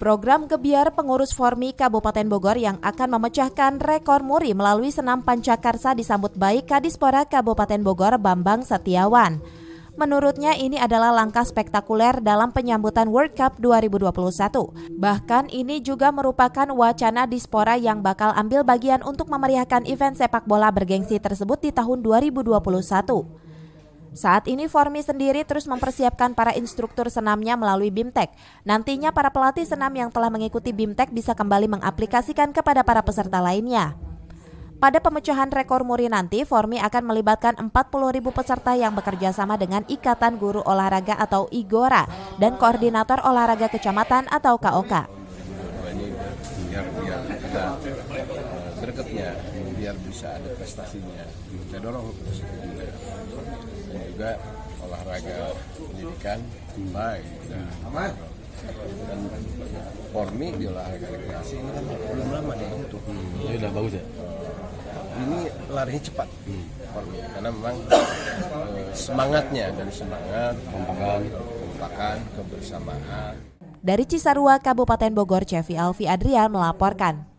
Program Gebiar pengurus Formi Kabupaten Bogor yang akan memecahkan rekor muri melalui senam pancakarsa disambut baik Kadispora Kabupaten Bogor Bambang Setiawan. Menurutnya ini adalah langkah spektakuler dalam penyambutan World Cup 2021. Bahkan ini juga merupakan wacana Dispora yang bakal ambil bagian untuk memeriahkan event sepak bola bergengsi tersebut di tahun 2021. Saat ini Formi sendiri terus mempersiapkan para instruktur senamnya melalui BIMTEK. Nantinya para pelatih senam yang telah mengikuti BIMTEK bisa kembali mengaplikasikan kepada para peserta lainnya. Pada pemecahan rekor muri nanti, Formi akan melibatkan 40.000 peserta yang bekerja sama dengan Ikatan Guru Olahraga atau IGORA dan Koordinator Olahraga Kecamatan atau KOK. Ini biar ada gregetnya, biar bisa ada prestasinya. Kita dorong ke situ juga. Dan juga olahraga pendidikan baik. Dan Formi di olahraga rekreasi ini kan belum lama dia itu. Ya udah bagus ya. Ini larinya cepat Formi karena memang semangatnya dari semangat kompakan kebersamaan. Dari Cisarua, Kabupaten Bogor, Cevi Alfi Adrian melaporkan.